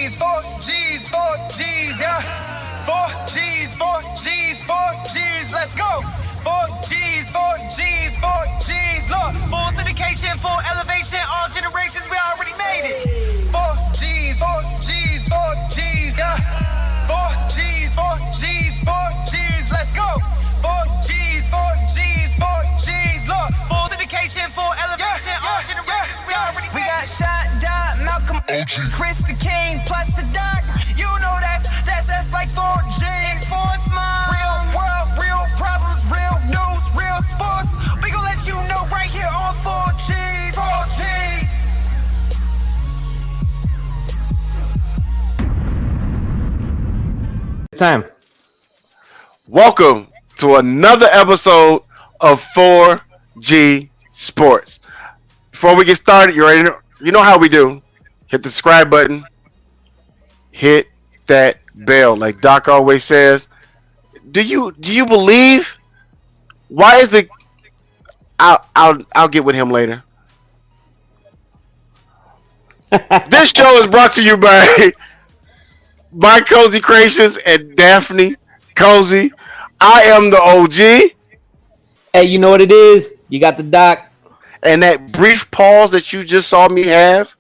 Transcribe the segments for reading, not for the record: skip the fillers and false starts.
G's, 4 G's, yeah. 4 G's, 4 G's, 4 G's, let's go. 4 G's, 4 G's, 4 G's, look. Full syndication, full elevation, all generations, we already made it. 4 G's, 4 G's, 4 G's, yeah. 4 G's, 4 G's, 4 G's, let's go. 4 G's, 4 G's, 4 G's, look. Full syndication, full elevation, all generations, we already made it. We got Shot, Dot, Malcolm, Chris the King, plus the Doc. You know that's like 4 G's. Sports Mom. Real world, real problems, real news, real sports. We gon' let you know right here on 4 G's. 4 G's. Time. Welcome to another episode of 4G Sports. Before we get started, you know how we do. Hit the subscribe button. Hit that bell, like Doc always says. Do you believe? Why is the? I'll get with him later. This show is brought to you by Cozy Creations and Daphne Cozy. I am the OG. Hey, you know what it is? You got the Doc. And that brief pause that you just saw me have,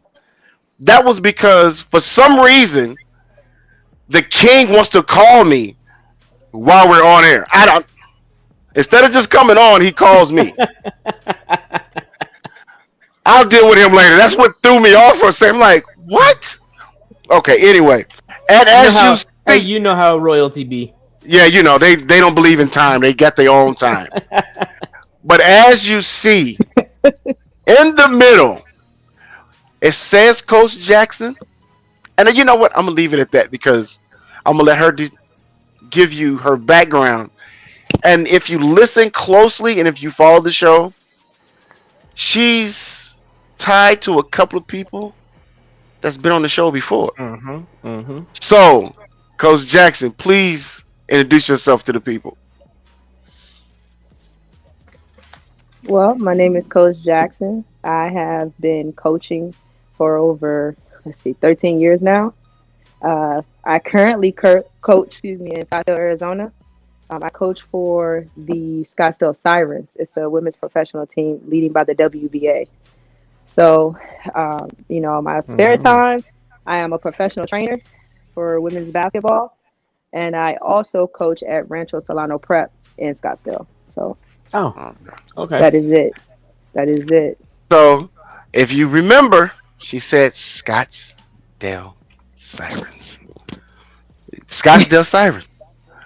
that was because for some reason the king wants to call me while we're on air. Instead of just coming on, he calls me. I'll deal with him later. That's what threw me off for a second. I'm like, what? Okay, anyway. And you know how royalty be. Yeah, you know, they don't believe in time. They got their own time. But as you see, in the middle, it says Coach Jackson. And you know what? I'm going to leave it at that because I'm going to let her give you her background. And if you listen closely and if you follow the show, she's tied to a couple of people that's been on the show before. So, Coach Jackson, please introduce yourself to the people. Well, my name is Coach Jackson. I have been coaching for over, 13 years now. I currently coach, in Scottsdale, Arizona. I coach for the Scottsdale Sirens. It's a women's professional team leading by the WNBA. So, my spare time, I am a professional trainer for women's basketball. And I also coach at Rancho Solano Prep in Scottsdale. So, okay. That is it. So, if you remember, she said Scottsdale Sirens. Scottsdale Sirens.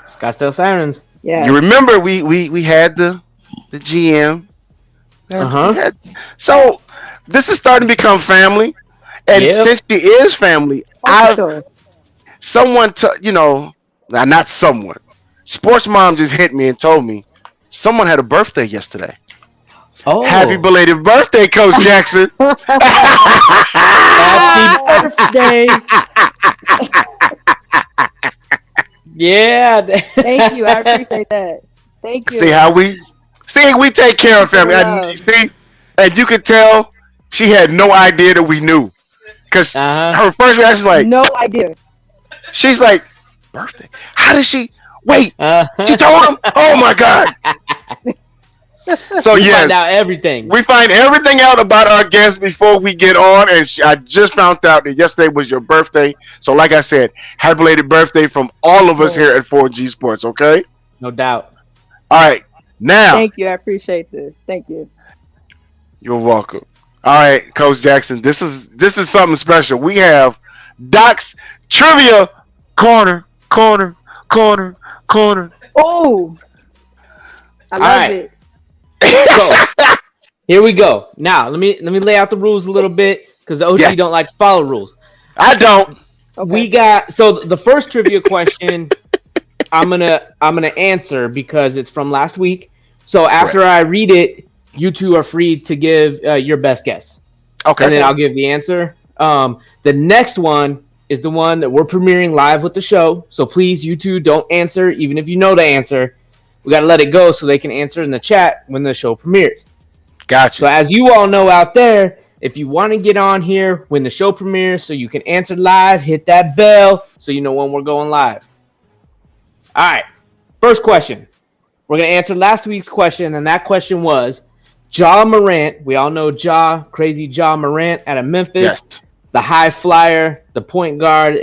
Scottsdale Sirens. Yeah. You remember we had the GM. So this is starting to become family, and since she is family, not someone. Sports Mom just hit me and told me someone had a birthday yesterday. Oh, happy belated birthday, Coach Jackson! Happy birthday! Yeah. Thank you. I appreciate that. Thank you. See we take care of family. And you could tell she had no idea that we knew, because her first reaction was like, no idea. She's like, birthday? How did she? Wait, she told him? Oh my God! So we find out everything. We find everything out about our guests before we get on, and I just found out that yesterday was your birthday. So, like I said, happy belated birthday from all of us here at 4G Sports. Okay? No doubt. All right, now. Thank you. I appreciate this. Thank you. You're welcome. All right, Coach Jackson. This is something special. We have Doc's Trivia Corner. Oh, I love it. So, here we go. Now, let me lay out the rules a little bit because the OG don't like to follow rules. I don't. Okay. We got the first trivia question. I'm gonna answer because it's from last week. So after I read it, you two are free to give your best guess. Okay. And then I'll give the answer. The next one is the one that we're premiering live with the show. So please, you two, don't answer, even if you know the answer. We got to let it go so they can answer in the chat when the show premieres. Gotcha. So as you all know out there, If you want to get on here when the show premieres so you can answer live, hit that bell so you know when we're going live. All right. First question. We're going to answer last week's question, and that question was Ja Morant. We all know Ja, crazy Ja Morant out of Memphis. Yes. The high flyer, the point guard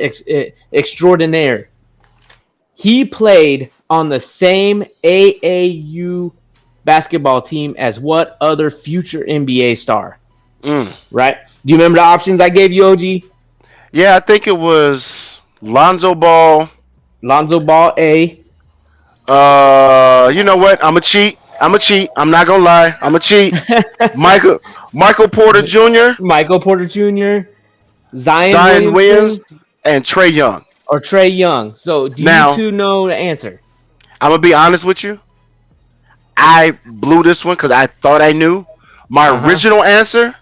extraordinaire. He played on the same AAU basketball team as what other future NBA star? Right? Do you remember the options I gave you, OG? Yeah, I think it was Lonzo Ball. Lonzo Ball, A. You know what? I'm a cheat. I'm not gonna lie. I'm a cheat. Michael Porter Jr., Michael Porter Jr., Zion Zion Williams, Williamson, and Trey Young. or Trey Young. So do you Now, two know the answer? I'm gonna be honest with you. I blew this one because I thought I knew. My original answer,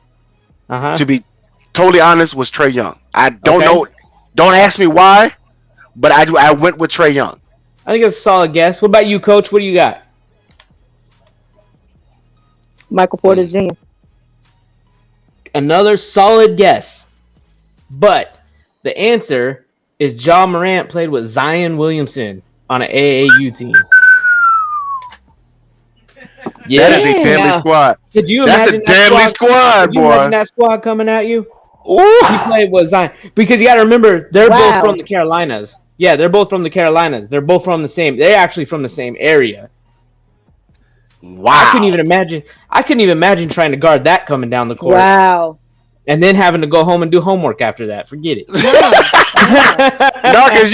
to be totally honest, was Trey Young. I don't know. Don't ask me why, but I went with Trey Young. I think it's a solid guess. What about you, Coach? What do you got? Michael Porter Jr. Another solid guess. But the answer is Ja Morant played with Zion Williamson on an AAU team. Yeah, that is a deadly squad. Could you That's imagine a deadly squad, could you boy. imagine that squad coming at you? Ooh. He played with Zion. Because you got to remember, they're both Wow. from the Carolinas. Yeah, they're both from the Carolinas. They're both from the same. They're actually from the same area. Wow. I couldn't even imagine trying to guard that coming down the court. Wow. And then having to go home and do homework after that. Forget it. No, because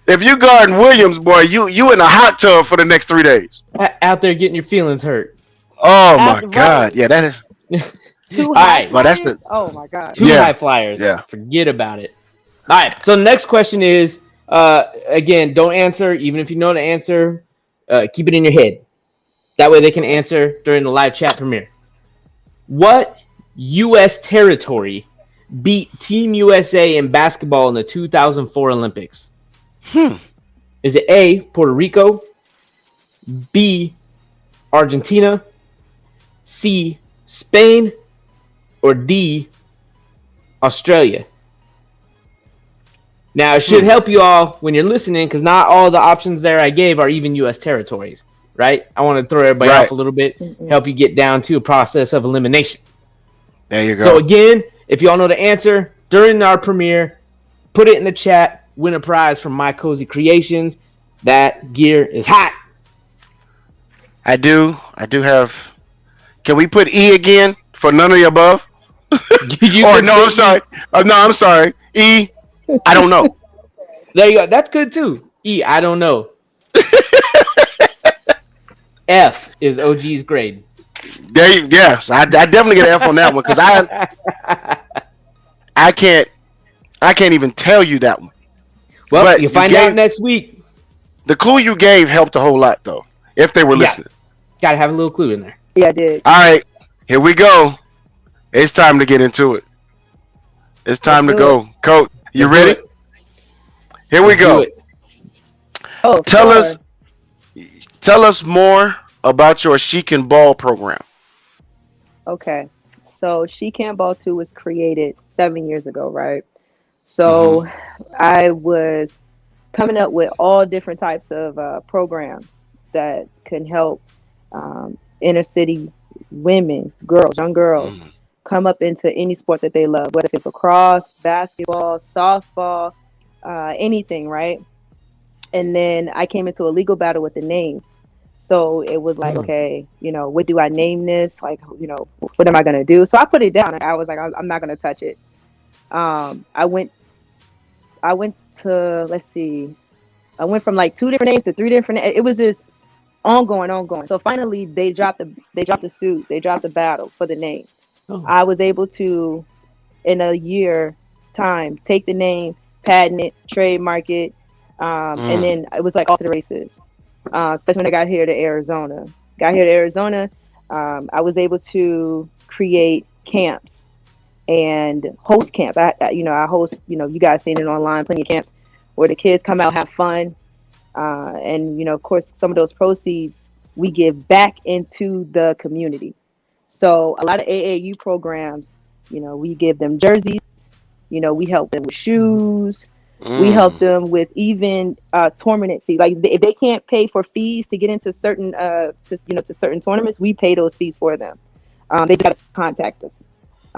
if you guarding Williams, boy, you in a hot tub for the next 3 days. Out there getting your feelings hurt. Oh my Right. God! Yeah, that is. Two All high right. Well, that's flyers? the- Oh my god. Two Yeah. high flyers. Yeah. Forget about it. All right. So the next question is, again, don't answer. Even if you know the answer, keep it in your head. That way they can answer during the live chat premiere. What U.S. territory beat Team USA in basketball in the 2004 Olympics? Is it A, Puerto Rico, B, Argentina, C, Spain, or D, Australia? Now, it should help you all when you're listening because not all the options there I gave are even U.S. territories, right? I want to throw everybody off a little bit, help you get down to a process of elimination. There you go. So again, if y'all know the answer during our premiere, put it in the chat. Win a prize from My Cozy Creations. That gear is hot. I do have. Can we put E again for none of the above? You Or can no, say I'm sorry. E. I don't know. There you go. That's good too. E, I don't know. F is OG's grade. Yes, I definitely get an F on that one because I can't even tell you that one. Well, But you you find gave- out next week. The clue you gave helped a whole lot though, if they were listening. Got to have a little clue in there. Yeah, I did. All right, here we go. It's time to get into it. It's time to Let's do go, Coach. You Let's do ready? it. Here we Let's do go. it. Oh, Tell us more about your She Can Ball program. Okay. So She Can't Ball 2 was created 7 years ago, right? So I was coming up with all different types of programs that can help inner city women, girls, young girls, come up into any sport that they love, whether it's lacrosse, basketball, softball, anything, right? And then I came into a legal battle with the name. So it was like, okay, what do I name this? Like, what am I going to do? So I put it down. I was like, I'm not going to touch it. I went to, let's see, I went from like 2 different names to 3 different. It was just ongoing. So finally they dropped the suit. They dropped the battle for the name. I was able to, in a year time, take the name, patent it, trademark it. And then it was like off to the races. Especially when I got here to Arizona. I was able to create camps and host camps. I host, you guys seen it online, plenty of camps where the kids come out, have fun. And, of course, some of those proceeds we give back into the community. So a lot of AAU programs We give them jerseys. We help them with Mm-hmm. shoes. We help Mm. them with even tournament fees. Like if they can't pay for fees to get into certain to certain tournaments, we pay those fees for them. They just got to contact us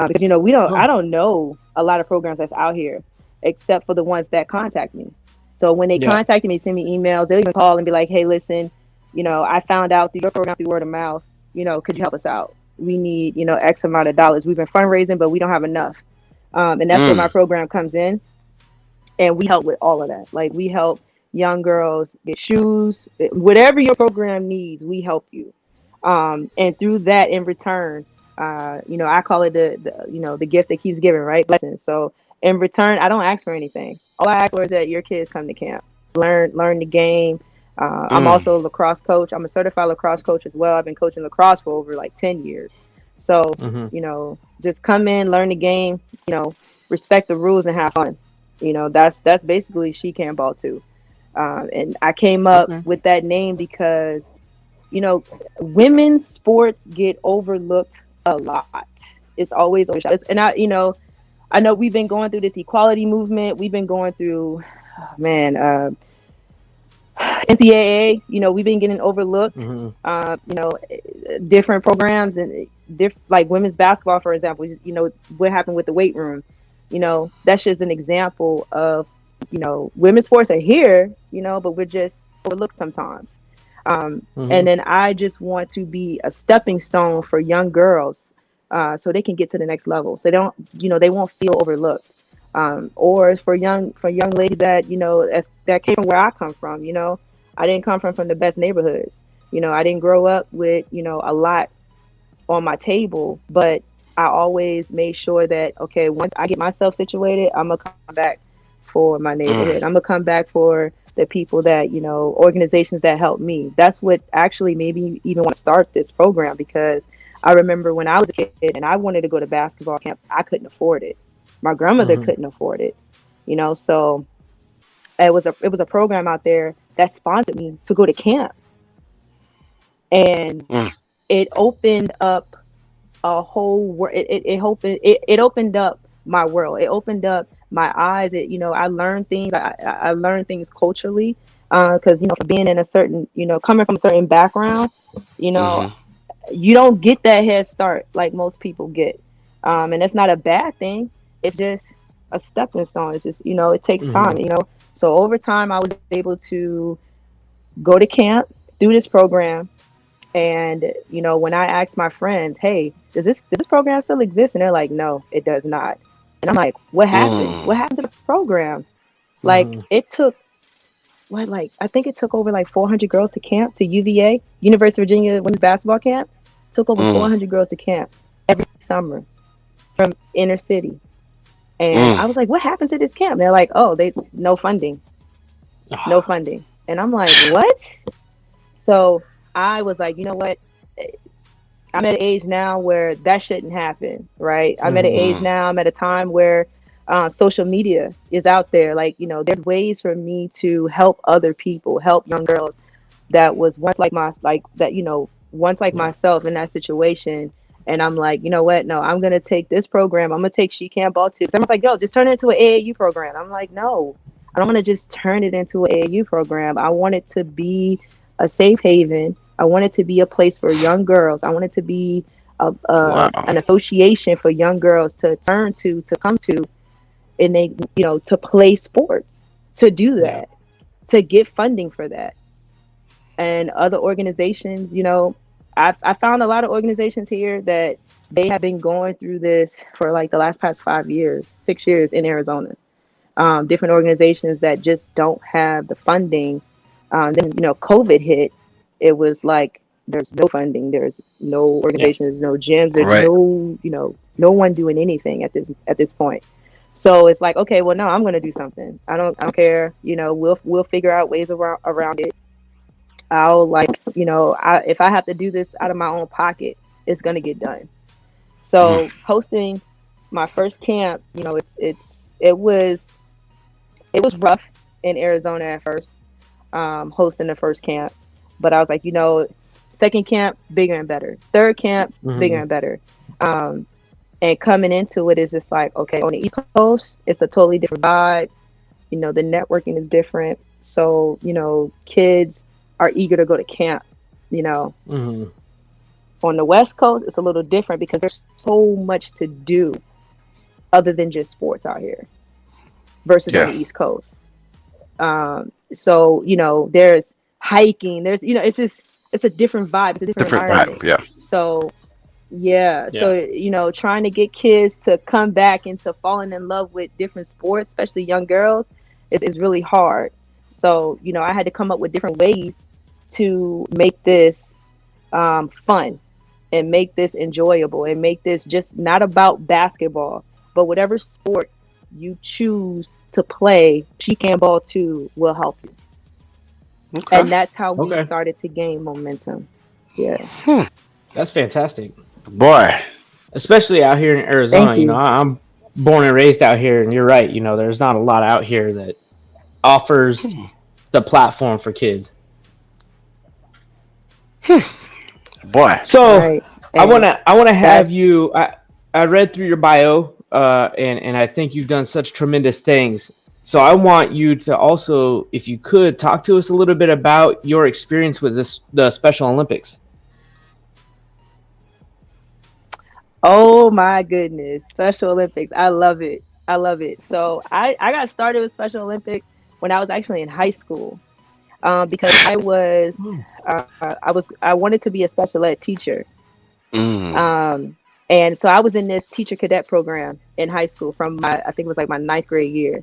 because we don't. I Oh, don't know a lot of programs that's out here, except for the ones that contact me. So when they yeah. contact me, send me emails. They'll even call and be like, "Hey, listen, I found out through your program through word of mouth. Could you help us out? We need X amount of dollars. We've been fundraising, but we don't have enough." And that's where my Mm. program comes in, and we help with all of that. Like we help young girls get shoes, whatever your program needs, we help you. And through that, in return, I call it the gift that keeps giving, right? Blessings. So in return, I don't ask for anything. All I ask for is that your kids come to camp, learn the game. I'm Mm. also a lacrosse coach. I'm a certified lacrosse coach as well. I've been coaching lacrosse for over like 10 years. So, Mm-hmm. just come in, learn the game, respect the rules and have fun. That's basically she can ball too. And I came up Okay. with that name because you know women's sports get overlooked a lot. It's always overshadowed. And I know we've been going through this equality movement. We've been going through, oh, man, NCAA. We've been getting overlooked. Mm-hmm. Different programs and like women's basketball, for example. What happened with the weight room. That's just an example of women's sports are here. But we're just overlooked sometimes. Mm-hmm. And then I just want to be a stepping stone for young girls, so they can get to the next level. So they won't feel overlooked. Or for young ladies that that came from where I come from. I didn't come from the best neighborhood. I didn't grow up with a lot on my table, but I always made sure that okay, once I get myself situated, I'm gonna come back for my Mm. neighborhood. I'm gonna come back for the people that organizations that help me. That's what actually made me even want to start this program because I remember when I was a kid and I wanted to go to basketball camp, I couldn't afford it. My grandmother Mm-hmm. couldn't afford it. So it was a program out there that sponsored me to go to camp, and Mm. it opened up a whole world. It opened up my world. It opened up my eyes. I learned things. I learned things culturally because for being in a certain coming from a certain background, you know Mhm. you don't get that head start like most people get, and that's not a bad thing. It's just a stepping stone. It's just it takes Mm-hmm. time. So over time, I was able to go to camp, do this program, and when I asked my friends, "Hey, does this program still exist?" and they're like, "No, it does not." And I'm like, "What happened? Mm. What happened to the program?" Like Mm-hmm. it took I think it took over like 400 girls to camp to UVA, University of Virginia Women's Basketball Camp. Took over Mm. 400 girls to camp every summer from inner city. And Mm. I was like, "What happened to this camp?" They're like, "Oh, they no funding, no Ah. funding." And I'm like, "What?" So I was like, you know what? I'm at an age now where that shouldn't happen, right? I'm at an Mm-hmm. age Mm. now, I'm at a time where social media is out there. Like, there's ways for me to help other people, help young girls that was once like once like Yeah. myself in that situation. And I'm like, you know what? No, I'm gonna take this program. I'm gonna take She Can't Ball too. Someone's like, yo, just turn it into an AAU program. I'm like, no, I don't want to just turn it into an AAU program. I want it to be a safe haven. I want it to be a place for young girls. I want it to be Wow. an association for young girls to turn to come to, and they, to play sports, to do Yeah. that, to get funding for that. And other organizations, I found a lot of organizations here that they have been going through this for like the last past 5 years, 6 years in Arizona. Different organizations that just don't have the funding. Then COVID hit. It was like there's no funding, there's no Yeah. organizations, no gyms, there's Right. no one doing anything at this point. So it's like, okay, well, no, I'm gonna do something. I don't care. We'll figure out ways around it. I'll like, if I have to do this out of my own pocket, it's gonna get done. Mm. So hosting my first camp, it was it was rough in Arizona at first, hosting the first camp. But I was like, second camp, bigger and better. Third camp, bigger Mm-hmm. and better. Um, And coming into it is just like, okay, on the East Coast, it's a totally different vibe. You know, the networking is different. So, you know, kids are eager to go to camp, you know. Mm-hmm. On the West Coast, it's a little different because there's so much to do other than just sports out here versus on the Yeah. East Coast. So, you know, there's hiking, there's, you know, it's a different vibe, it's a different Different environment. vibe. Yeah. So, yeah. Yeah. So, you know, trying to get kids to come back into falling in love with different sports, especially young girls, is really hard. So, you know, I had to come up with different ways to make this fun and make this enjoyable and make this just not about basketball, but whatever sport you choose to play, she can ball too will help you. Okay. And that's how we Okay. started to gain momentum. Yeah. That's fantastic. Boy. Especially out here in Arizona. Thank You know, you. I'm born and raised out here, and you're right. You know, there's not a lot out here that offers the platform for kids. Boy. So Right. And I wanna have that's you. I read through your bio, and I think you've done such tremendous things. So I want you to also, if you could, talk to us a little bit about your experience with the Special Olympics. oh my goodness. Special Olympics. I love it. I love it. So I got started with Special Olympics when I was actually in high school. Because I wanted to be a special ed teacher. Mm. Um, and so I was in this teacher cadet program in high school from I think it was like my ninth grade year.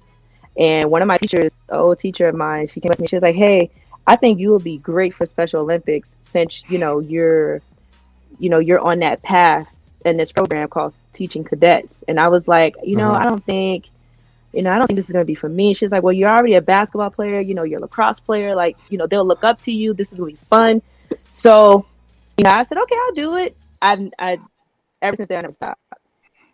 And one of my teachers, an old teacher of mine, she came up to me. She was like, "Hey, I think you would be great for Special Olympics since you're on that path in this program called teaching cadets." And I was like, Mm-hmm. I don't think this is going to be for me. She's like, "Well, you're already a basketball player, you're a lacrosse player, like, they'll look up to you. This is going to be fun." So, I said, "Okay, I'll do it." I ever since then I never stopped.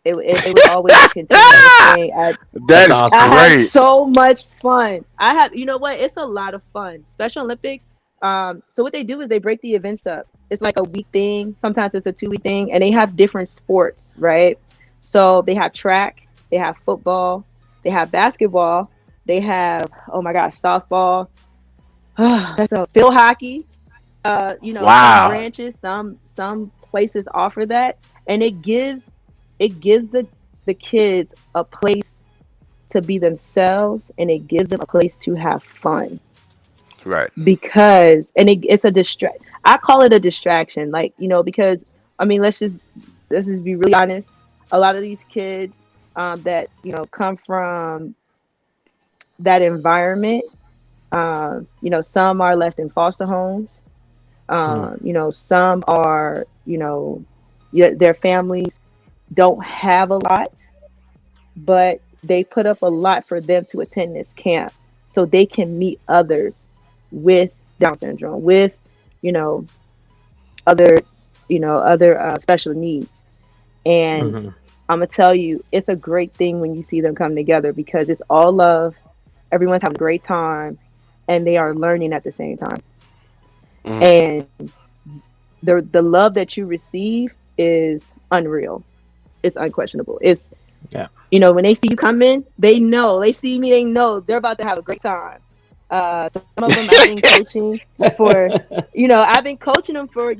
It was always a continuous thing. That That's is I awesome. had great. so much fun. I have, you know what? It's a lot of fun. Special Olympics. So what they do is they break the events up. It's like a week thing. Sometimes it's a 2 week thing, and they have different sports, right? So they have track, they have football, they have basketball, they have, oh my gosh, softball. That's a field hockey. Some Wow. branches, some places offer that, and it gives the kids a place to be themselves, and it gives them a place to have fun Right. because it's a distract. I call it a distraction, like, because I mean, let's just be really honest. A lot of these kids that come from that environment, some are left in foster homes. Mm-hmm. Some are, their families don't have a lot, but they put up a lot for them to attend this camp so they can meet others with Down syndrome, with, you know, other, other special needs. And Mm-hmm. I'm gonna tell you, it's a great thing when you see them come together because it's all love. Everyone's having a great time, and they are learning at the same time. Mm. And the love that you receive is unreal. It's unquestionable. It's Yeah. when they see you come in, they know. They see me, they know they're about to have a great time. Some of them for, I've been coaching them for,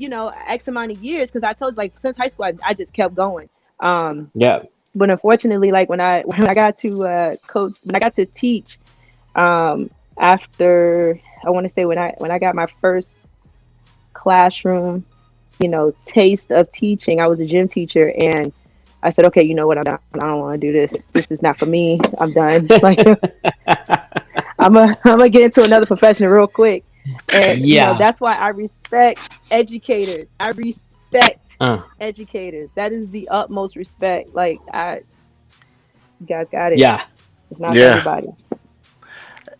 X amount of years because I told you, like, since high school, I just kept going. Yeah. But unfortunately, like when I got to coach, when I got to teach, after I want to say when I got my first classroom, taste of teaching, I was a gym teacher, and I said, okay, you know what, I'm done. I don't want to do this. This is not for me. I'm done. Like, I'm gonna get into another profession real quick. And Yeah. that's why I respect educators. I respect Uh, educators. That is the utmost respect. Like, you guys got it. yeah. It's not for Yeah. everybody.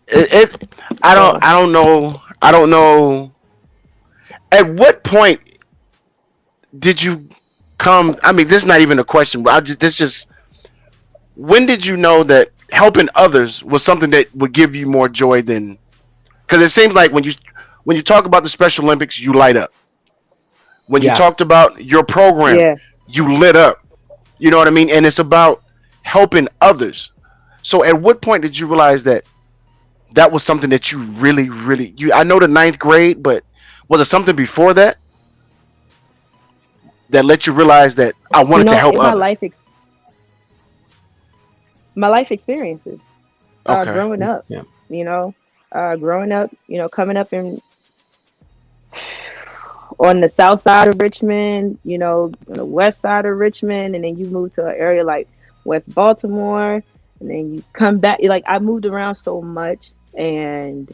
It. I don't. So I don't know. I don't know. At what point did you come? I mean, this is not even a question. But this just. When did you know that helping others was something that would give you more joy than? Because it seems like when you talk about the Special Olympics, you light up. When you Yeah. talked about your program, yeah, you lit up. You know what I mean? And it's about helping others. So at what point did you realize that that was something that you really, really you? I know the ninth grade, but was it something before that that let you realize that I You wanted to know, help in others? my life experiences, Okay. growing up, Yeah. you know, growing up, coming up in on the south side of Richmond, on the west side of Richmond, and then you move to an area like West Baltimore, and then you come back. Like I moved around so much, and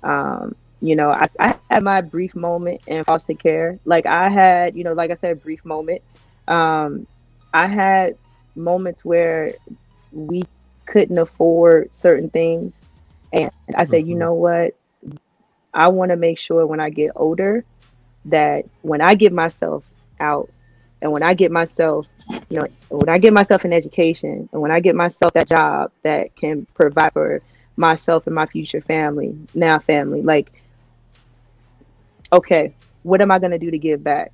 I had my brief moment in foster care. Like I had, like I said, brief moment. Um, I had moments where we couldn't afford certain things, and I said, you Hmm. know what? I want to make sure when I get older that when I get myself out and when I get myself, when I get myself an education and when I get myself that job that can provide for myself and my future family, like, okay, what am I going to do to give back?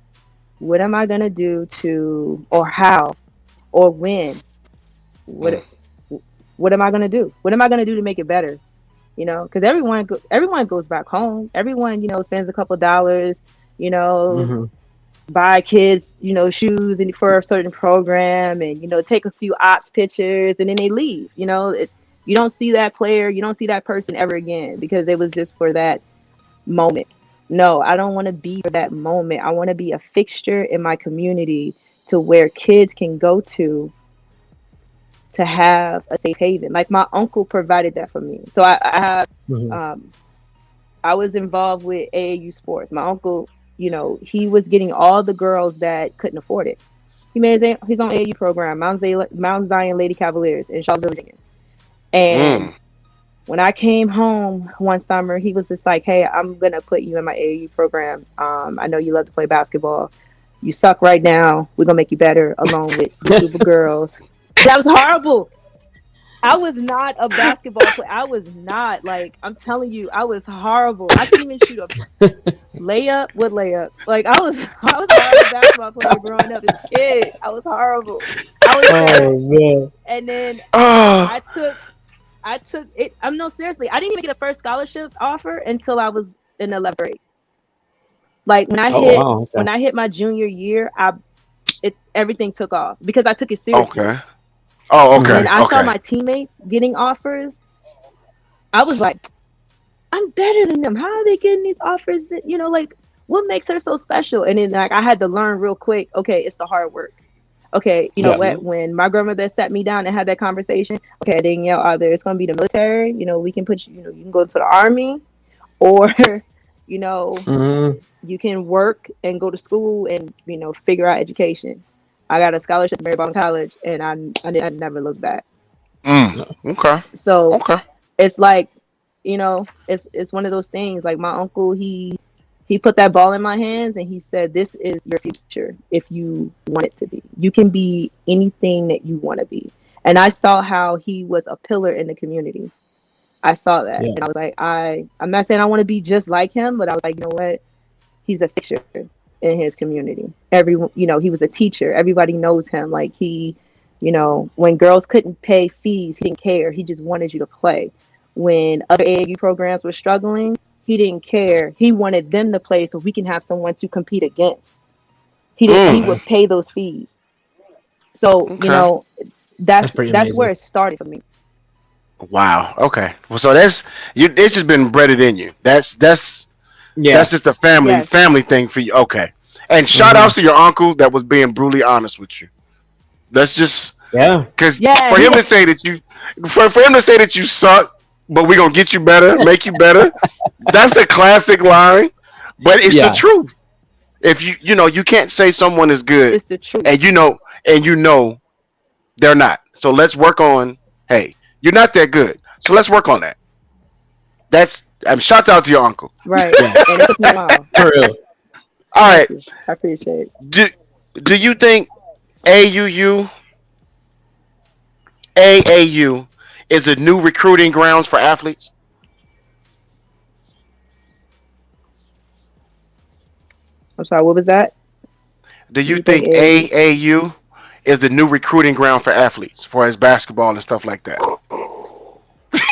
What am I going to do to, or how, or when? Mm. What, what am I going to do? What am I going to do to make it better? Because everyone goes back home. Everyone, spends a couple dollars, you know, Hmm. buy kids, shoes and for a certain program and, take a few ops pictures and then they leave. You don't see that player, you don't see that person ever again because it was just for that moment. No, I don't want to be for that moment. I want to be a fixture in my community to where kids can go to have a safe haven. Like my uncle provided that for me. So I have Hmm. um I was involved with AAU sports. My uncle, he was getting all the girls that couldn't afford it. He made his own AAU program, Mount Zion Lady Cavaliers in Charlottesville, Virginia. And Mm. when I came home one summer, he was just like, "Hey, I'm gonna put you in my AAU program. I know you love to play basketball. You suck right now. We're gonna make you better, along with this group of girls." That was horrible. I was not a basketball player. I was not like I'm telling you, I was horrible. I couldn't even shoot a layup with layup. Like I was a horrible basketball player growing up as a kid. I was horrible. I was Oh trash. man. And then Oh. I took I took it. I'm no seriously. I didn't even get a first scholarship offer until I was in 11th grade. Like Oh wow. Okay. when I hit my junior year, everything took off because I took it seriously. Okay. Oh. Hmm. When Okay. I saw Okay. my teammates getting offers, I was like, I'm better than them. How are they getting these offers? That like what makes her so special? And then like I had to learn real quick. Okay, it's the hard work. Okay, you know Yeah. what? Hmm. When my grandmother sat me down and had that conversation, okay, Danielle, either it's gonna be the military. We can put you. You can go to the army, or you know, Hmm. you can work and go to school and figure out education. I got a scholarship to Marybone College, and I never looked back. Mm. Okay. So Okay. it's like it's one of those things. Like my uncle, he put that ball in my hands and he said, this is your future if you want it to be. You can be anything that you want to be. And I saw how he was a pillar in the community. I saw that Yeah. and I was like, I'm not saying I want to be just like him, but I was like, you know what, he's a fixture in his community. Everyone, he was a teacher, everybody knows him. Like when girls couldn't pay fees, he didn't care. He just wanted you to play. When other AAU programs were struggling, he didn't care. He wanted them to play so we can have someone to compete against. He Mm. Okay. would pay those fees. So, Okay. That's pretty that's where amazing. it started for me. Wow. Okay. Well, so that's you. It's just been bred in you. That's Yeah. just a family Yes. family thing for you. Okay. And shout Hmm. outs to your uncle that was being brutally honest with you. That's just Yeah. because Yeah, for him to say that you, for him to say that you suck, but we gonna get you better, make you better. That's a classic line, but it's the Yeah. truth. If you can't say someone is good, it's the truth. and you know they're not. So let's work on. Hey, you're not that good. So let's work on that. That's shout out to your uncle. Right. Yeah. And it took me a while. For real. All Thank right. you. I appreciate it. Do do you think AUU AAU is a new recruiting grounds for athletes? I'm sorry, what was that? Do Do you you think think AAU? AAU is the new recruiting ground for athletes for his basketball and stuff like that?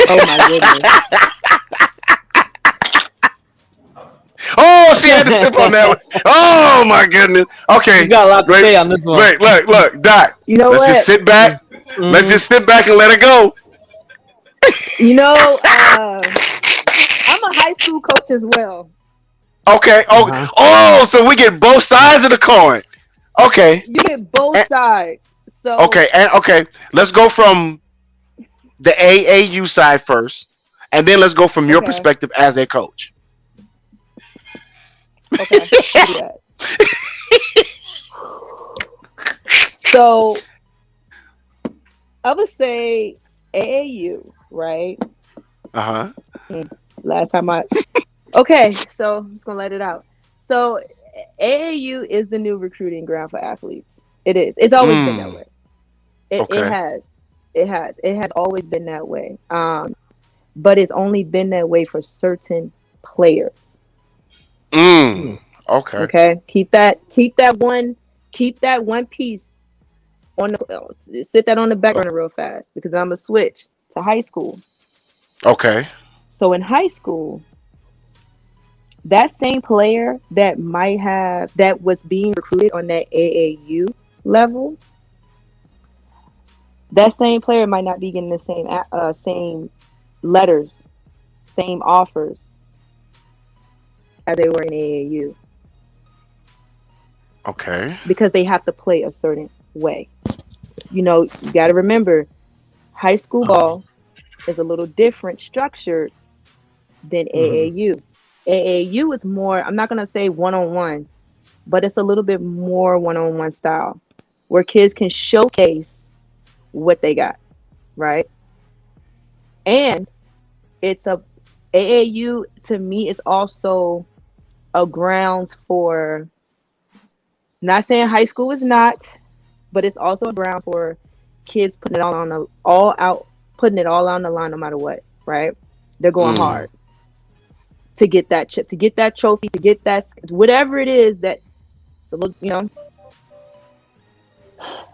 Oh my goodness. Oh, she had to sip on that one. Oh my goodness. He's Okay, got a lot to wait, say on this one. wait, look, Doc. You know Let's just what? sit back. Let's just sit back and let it go. You know, I'm a high school coach as well. Okay. Uh-huh. Oh, so we get both sides of the coin. Okay. You get both And, sides. So okay. Let's go from the AAU side first, and then let's go from your okay, perspective as a coach. okay, do that. So I would say AAU, right? Uh Last time okay, so I'm just gonna let it out. So AAU is the new recruiting ground for athletes. It is. It's huh. always been that way. It Okay. has. It has always been that way. But it's only been that way for certain players. Mm. Okay. Okay, keep that one piece on the sit that on the back O- burner real fast because I'm gonna switch to high school. Okay. So in high school, that same player that was being recruited on that AAU level, that same player might not be getting the same letters, same offers as they were in AAU Okay. because they have to play a certain way. You got to remember, high school Uh-huh. ball is a little different structured than Mm-hmm. AAU. AAU is more, I'm not going to say one on one, but it's a little bit more one on one style where kids can showcase what they got, right? And it's a AAU to me is also a grounds for, not saying high school is not, but it's also a ground for kids putting it all out, putting it all on the line no matter what, right? They're going Mm. hard to get that chip, to get that trophy, to get that whatever it is that the little,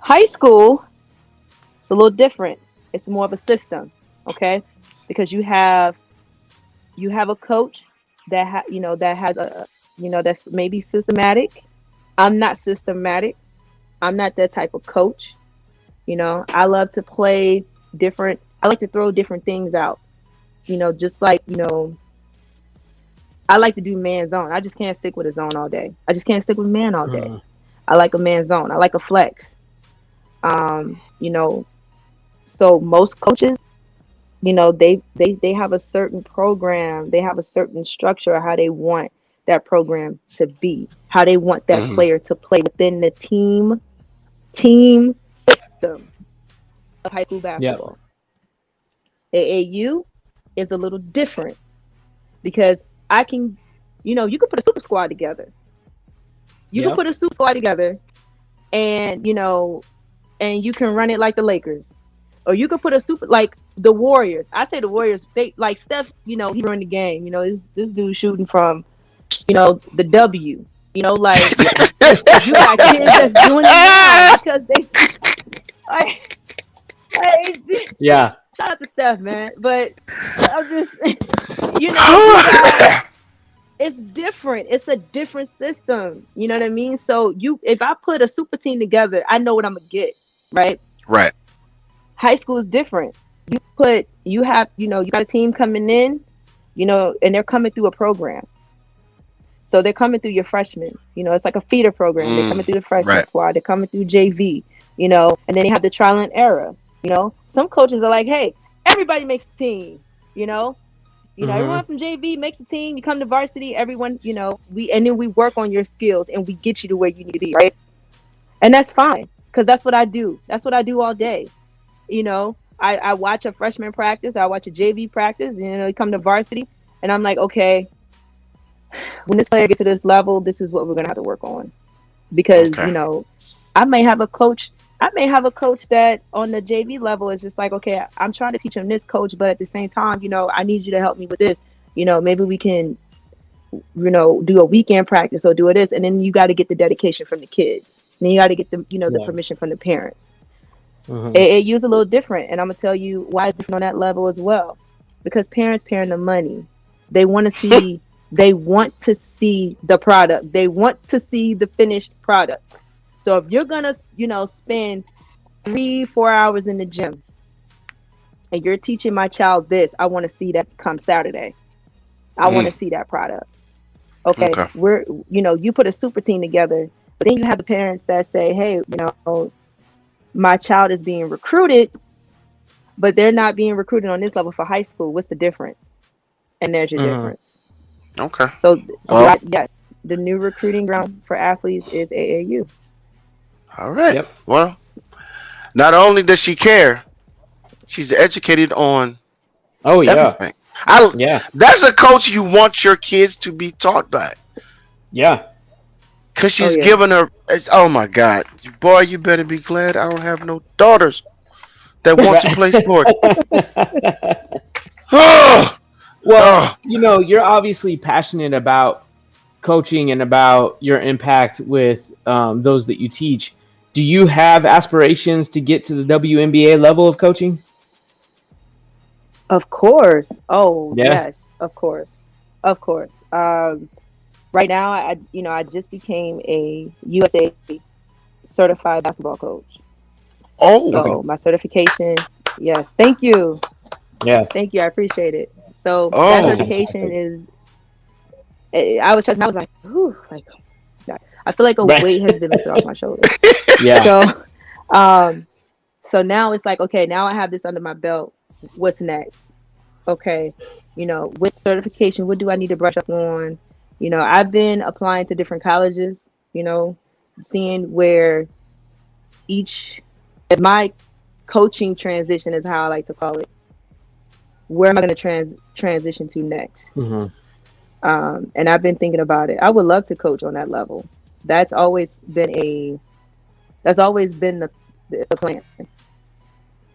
high school is a little different. It's more of a system, okay? Because you have a coach that has that's maybe systematic. I'm not systematic. I'm not that type of coach. I love to play different. I like to throw different things out. Just like I like to do man zone. I just can't stick with a zone all day. I just can't stick with man all day. Uh-huh. I like a man zone. I like a flex. Um, you know, so most coaches, they have a certain program. They have a certain structure of how they want that program to be, how they want that Mm. player to play within the team system of high school Yep. basketball. AAU is a little different because I can, you can put a super squad together. You can Yep. put a super squad together, and and you can run it like the Lakers, or you could put a super like the Warriors. I say the Warriors. They like Steph. He run the game. This dude shooting from the W. Like you got kids that's doing it now because they like, Yeah. shout out to Steph, man. But I'm just you got it's different. It's a different system. You know what I mean? So if I put a super team together, I know what I'm gonna get, right? Right. High school is different. You got a team coming in, and they're coming through a program. So they're coming through your freshmen. It's like a feeder program. They're coming Mm. through the freshman Right. squad. They're coming through JV. And then they have the trial and error. Some coaches are like, hey, everybody makes a team. You know, Mm-hmm. everyone from JV makes a team. You come to varsity, everyone. And then we work on your skills and we get you to where you need to be, right? And that's fine because that's what I do. That's what I do all day. I watch a freshman practice. I watch a JV practice. You come to varsity, and I'm like, okay, when this player gets to this level, this is what we're gonna have to work on because Okay. I may have a coach. I may have a coach that on the JV level is just like, okay, I'm trying to teach him this, coach, but at the same time, I need you to help me with this. Maybe we can, do a weekend practice or do this, and then you got to get the dedication from the kids. Then you got to get the the Yeah. permission from the parents. Mhm. It used a little different, and I'm gonna tell you why it's different on that level as well. Because parents parent the money. They want to see. They want to see the product. They want to see the finished product. So if you're gonna, spend 3-4 hours in the gym and you're teaching my child this, I want to see that come Saturday. I want Mm, to see that product. Okay, okay. you put a super team together, but then you have the parents that say, hey, my child is being recruited, but they're not being recruited on this level for high school. What's the difference? And there's your Mhm. difference. Okay. So, Well, yes, the new recruiting ground for athletes is AAU. all right. Yep. Well, not only does she care, she's educated on Oh yeah. everything. I Yeah. That's a coach you want your kids to be taught by. Yeah. Cause Oh she's yeah. giving her. Oh my God, boy, you better be glad I don't have no daughters that want to Right. play sports. Oh, Well, oh, you're obviously passionate about coaching and about your impact with those that you teach. Do you have aspirations to get to the WNBA level of coaching? Of course. Oh Yeah. yes. Of course. Of course. Right now, I just became a USA certified basketball coach. oh, Okay. So my certification, yes. Thank you. Yeah. Thank you. I appreciate it. So that That's oh. certification fantastic. is. I was stressing. I was like, whew, like I feel like a Right. weight has been lifted off my shoulders. Yeah. So, um, so now it's like, okay, now I have this under my belt. What's next? Okay, with certification, what do I need to brush up on? I've been applying to different colleges. You know, seeing where each my coaching transition is how I like to call it. Where am I going to transition to next? Hmm. And I've been thinking about it. I would love to coach on that level. That's always been a that's always been the plan.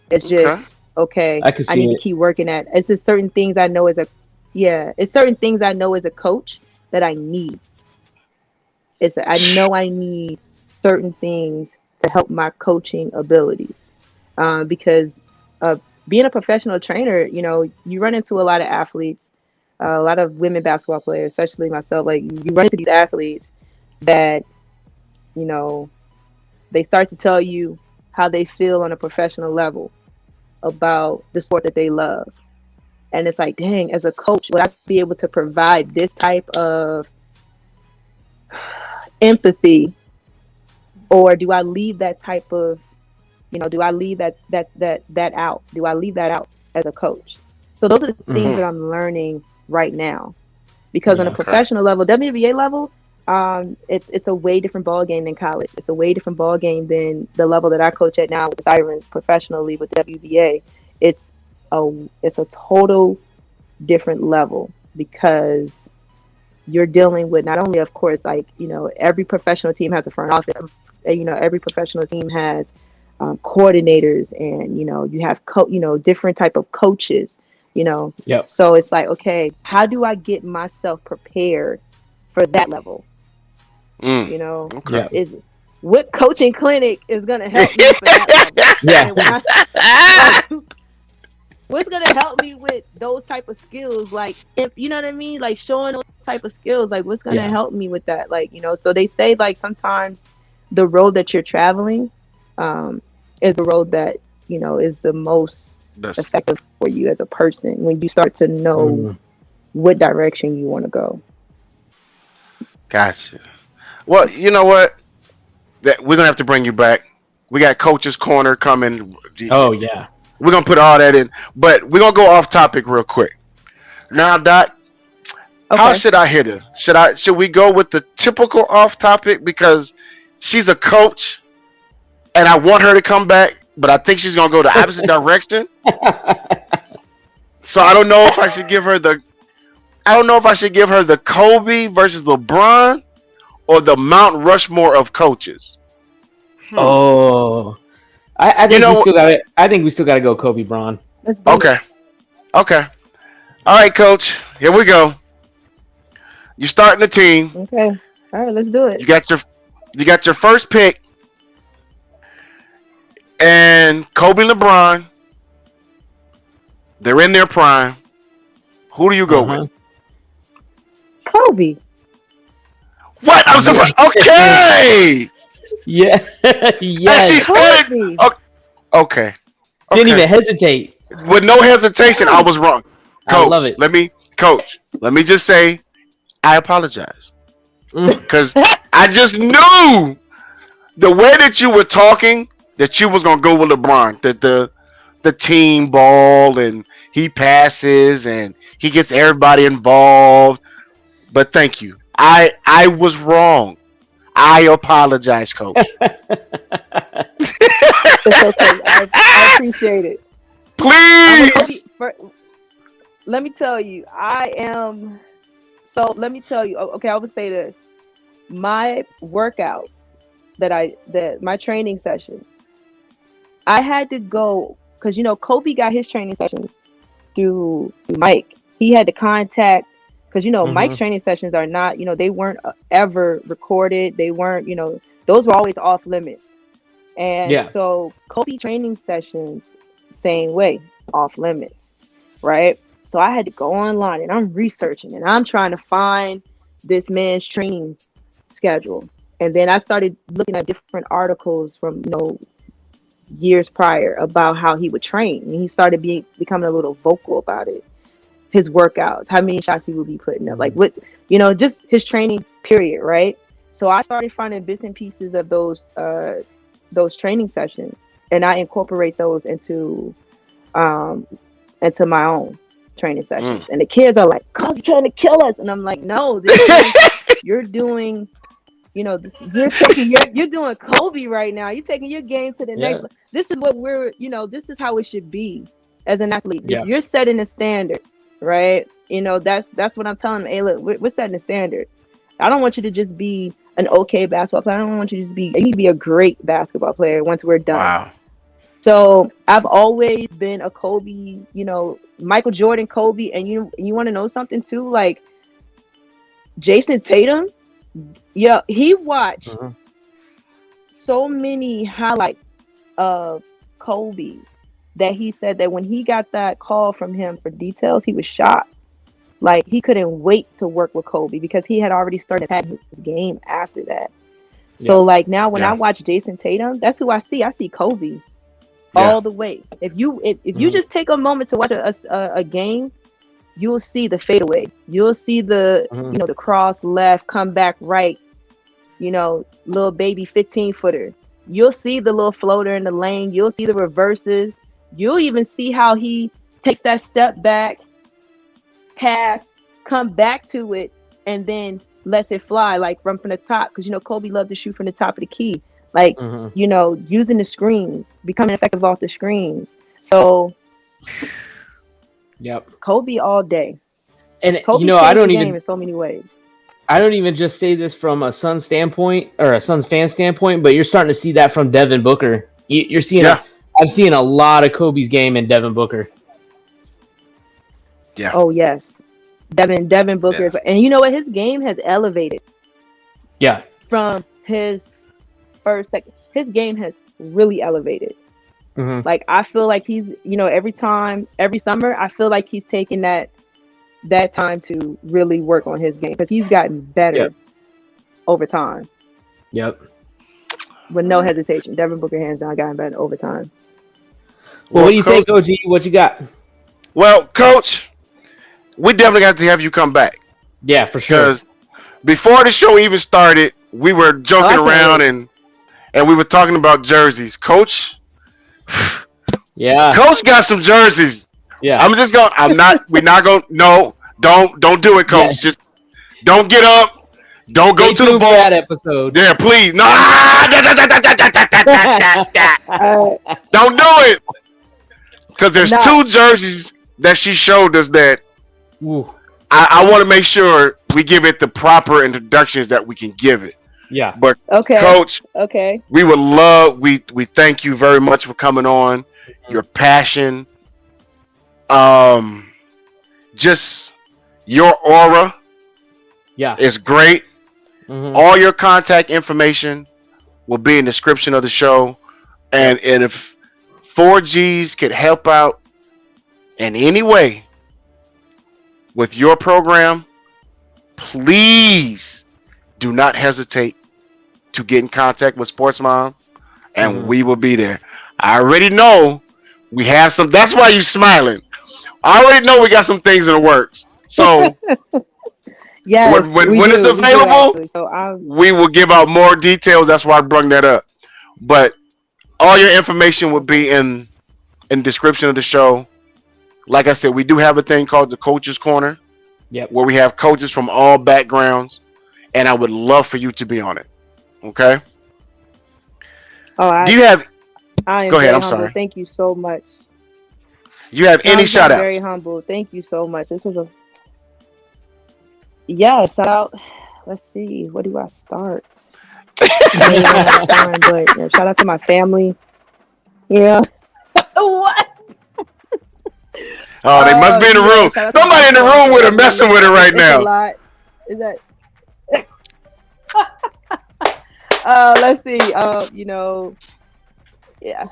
It's just Okay. okay. I can I need see to it. keep working at. It's just certain things I know as a yeah. It's certain things I know as a coach that I need. I know I need certain things to help my coaching abilities. Because uh, being a professional trainer, you run into a lot of athletes, a lot of women basketball players, especially myself. Like you run into these athletes that you know they start to tell you how they feel on a professional level about the sport that they love. And it's like, dang, as a coach, would I be able to provide this type of empathy, or do I leave that type of, do I leave that out? Do I leave that out as a coach? So those are the things Hmm. Hmm. that I'm learning right now. Because on a Yeah. Okay. professional level, WNBA level, it's a way different ball game than college. It's a way different ball game than the level that I coach at now with the Sirens professionally with WBA. It's it's a total different level because you're dealing with not only, of course, like every professional team has a front office. Every professional team has coordinators, and you have different type of coaches. You know, Yep. so it's like, okay, how do I get myself prepared for that level? Mm, You know, okay. Yep. is what coaching clinic is gonna help me for that level? Yeah. And when I like what's gonna help me with those type of skills, like if you know what I mean, like showing those type of skills, like what's gonna Yeah. help me with that, like so they say like sometimes the road that you're traveling um is the road that is the most That's effective for you as a person when you start to know Mm. what direction you want to go. gotcha. Well, you know what? That we're gonna have to bring you back. We got Coach's Corner coming. Oh yeah. We're gonna put all that in, but we're gonna go off topic real quick. Now, Doc, how Okay. should I hit her? Should we go with the typical off topic because she's a coach and I want her to come back, but I think she's gonna go the opposite direction. So I don't know if I should give her the Kobe versus LeBron or the Mount Rushmore of coaches. Hmm. Oh, I You think we know, still got it. I think we still got to go Kobe Braun. Let's do it. okay, okay. All right, coach. Here we go. You're starting the team. Okay. All right, let's do it. You got your you got your first pick. and Kobe and LeBron, they're in their prime. Who do you go with? Kobe. What? I'm surprised. Okay. Yeah. And Yes. she said Kobe. it. Okay. Didn't even hesitate. With no hesitation, I was wrong. I Coach, love it. let me just say, I apologize. Because I just knew the way that you were talking that you was gonna go with LeBron. That the team ball and he passes and he gets everybody involved. But thank you. I was wrong. I apologize, Coach. It's okay. I appreciate it. Please. Let me tell you, I am. So let me tell you. Okay, I would say this: my workout that my training session, I had to go because Kobe got his training sessions through Mike. He had to contact because Mike's training sessions are not they weren't ever recorded. They weren't those were always off limits. And so Kobe training sessions, same way, off limits, right? So I had to go online and I'm researching and I'm trying to find this man's training schedule. And then I started looking at different articles from years prior about how he would train. And he started becoming a little vocal about it. His workouts, how many shots he would be putting up, like what just his training period, right? So I started finding bits and pieces of those training sessions, and I incorporate those into my own training sessions. And the kids are like, "God, you're trying to kill us," and I'm like, "No, you're doing, you're doing Kobe right now. You're taking your game to the next level. This is what this is how it should be as an athlete. Yeah. You're setting a standard, right? That's what I'm telling them. Hey, look, we're setting a standard. I don't want you to just be an okay basketball player. I don't want you to just be. You need to be a great basketball player once we're done." Wow. So I've always been a Kobe, Michael Jordan, Kobe, and you want to know something too? Like Jason Tatum, he watched so many highlights of Kobe that he said that when he got that call from him for details, he was shocked. Like he couldn't wait to work with Kobe because he had already started having his game after that. So like now when I watch Jason Tatum, that's who I see. I see Kobe all the way. If you just take a moment to watch a game, you'll see the fadeaway. You'll see the the cross left, come back right. Little baby 15-footer. You'll see the little floater in the lane. You'll see the reverses. You'll even see how he takes that step back, pass, come back to it, and then lets it fly like from the top. Because Kobe loved to shoot from the top of the key. Like using the screens, becoming effective off the screens. So, Kobe all day. And Kobe I don't the even game in so many ways. I don't even just say this from a Suns standpoint or a Suns fan standpoint, but you're starting to see that from Devin Booker. You're seeing I'm seeing a lot of Kobe's game in Devin Booker. Yeah. Oh yes, Devin Booker, and you know what? His game has elevated. Yeah. From his his game has really elevated. Like I feel like he's, every summer, I feel like he's taking that time to really work on his game because he's gotten better over time. Yep. With no hesitation, Devin Booker hands down gotten better over time. Well, what do you think, OG? What you got? Well, Coach, we definitely got to have you come back. Yeah, for sure. Because before the show even started, we were joking around and we were talking about jerseys. Coach, Coach got some jerseys. Yeah. We're not going, no, don't do it, Coach. Just don't get up. Don't go to the ball. That episode. Yeah, please. No. Don't do it. Because there's two jerseys that she showed us that I want to make sure we give it the proper introductions that we can give it. Yeah. But Coach, we would love, we thank you very much for coming on. Your passion, just your aura is great. All your contact information will be in the description of the show. And if 4Gs could help out in any way with your program, please do not hesitate to get in contact with Sports Mom, and we will be there. I already know we have some. That's why you're smiling. I already know we got some things in the works. So Yes, when it's available, So we will give out more details. That's why I brought that up. But all your information will be in the description of the show. Like I said, we do have a thing called the Coaches Corner. Yep. Where we have coaches from all backgrounds, and I would love for you to be on it. Okay? Do you have? I am Go ahead. very I'm humble. sorry. Thank you so much. You have any shout outs? Very humble. Thank you so much. This was shout out. Let's see. Where do I start? Shout out to my family. Yeah. What? Oh, they must be in the room. Somebody in the room with her messing with her right now. A lot. Is that? Let's see. Yeah.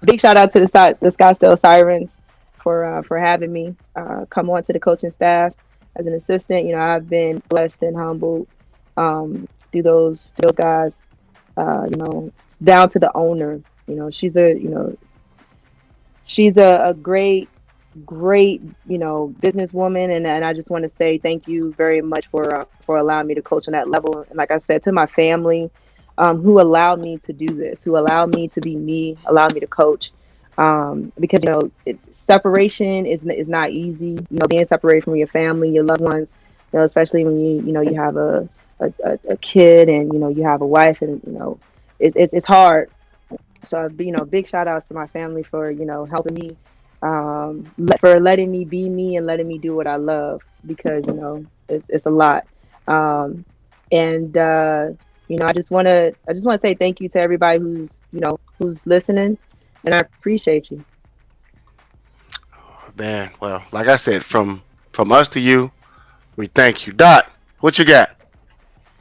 Big shout out to the Scottsdale Sirens for having me come on to the coaching staff as an assistant. I've been blessed and humbled through those guys. Down to the owner. She's a great businesswoman, and I just want to say thank you very much for allowing me to coach on that level. And like I said, to my family, who allowed me to do this, who allowed me to be me, allowed me to coach, because separation is not easy. Being separated from your family, your loved ones, especially when you have a kid and you have a wife, and it's hard. So big shout outs to my family for helping me, for letting me be me and letting me do what I love, because it's a lot. I just want to say thank you to everybody who's listening, and I appreciate you. Man, well, like I said, from us to you, we thank you. Doc, what you got?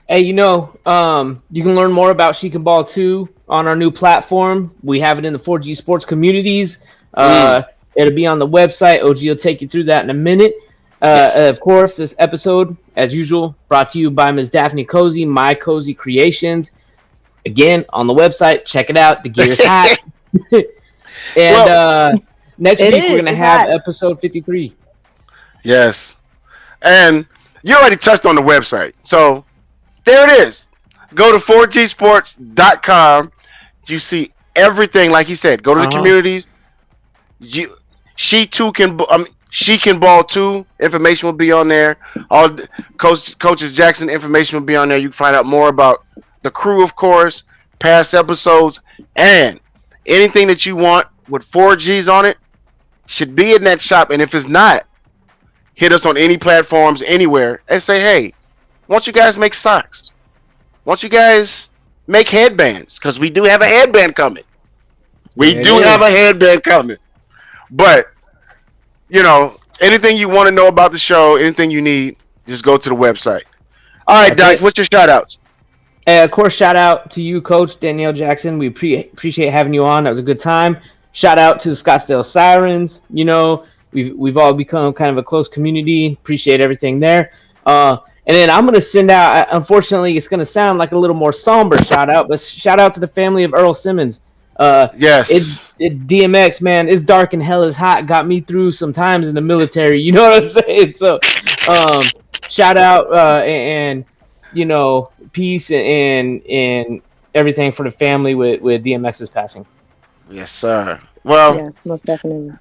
Hey, you can learn more about She Can Ball 2 on our new platform. We have it in the 4G Sports communities. It'll be on the website. OG will take you through that in a minute. Yes. Of course, this episode, as usual, brought to you by Ms. Daphne Cozy, My Cozy Creations. Again, on the website, check it out. The gear's hot. And next week, we're going to have episode 53. Yes. And you already touched on the website. So there it is. Go to 4gsports.com. You see everything, like he said. Go to the communities. She Can Ball 2 information will be on there. All Coaches Jackson information will be on there. You can find out more about the crew, of course, past episodes, and anything that you want with 4Gs on it should be in that shop. And if it's not, hit us on any platforms, anywhere, and say, hey, why don't you guys make socks? Why don't you guys make headbands? Because we do have a headband coming. Have a headband coming. But, anything you want to know about the show, anything you need, just go to the website. All right, Doc, what's your shout-outs? Of course, shout out to you, Coach Danielle Jackson. We appreciate having you on. That was a good time. Shout out to the Scottsdale Sirens. We've all become kind of a close community. Appreciate everything there. And then I'm going to send out, unfortunately, it's going to sound like a little more somber shout out, but shout out to the family of Earl Simmons. Yes. It DMX, man, it's dark and hell is hot. Got me through some times in the military. You know what I'm saying? So, shout out and peace and everything for the family with DMX's passing. Yes, sir. Well, yes, most definitely.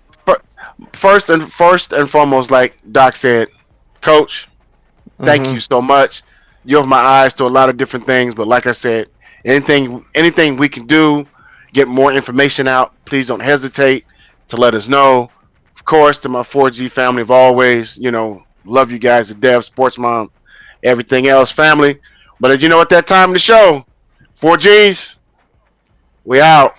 First and foremost, like Doc said, Coach, thank you so much. You opened my eyes to a lot of different things, but like I said, anything we can do, get more information out, please don't hesitate to let us know. Of course, to my 4G family of always, love you guys to death, Sports Mom, everything else, family. But at that time of the show, 4Gs, we out.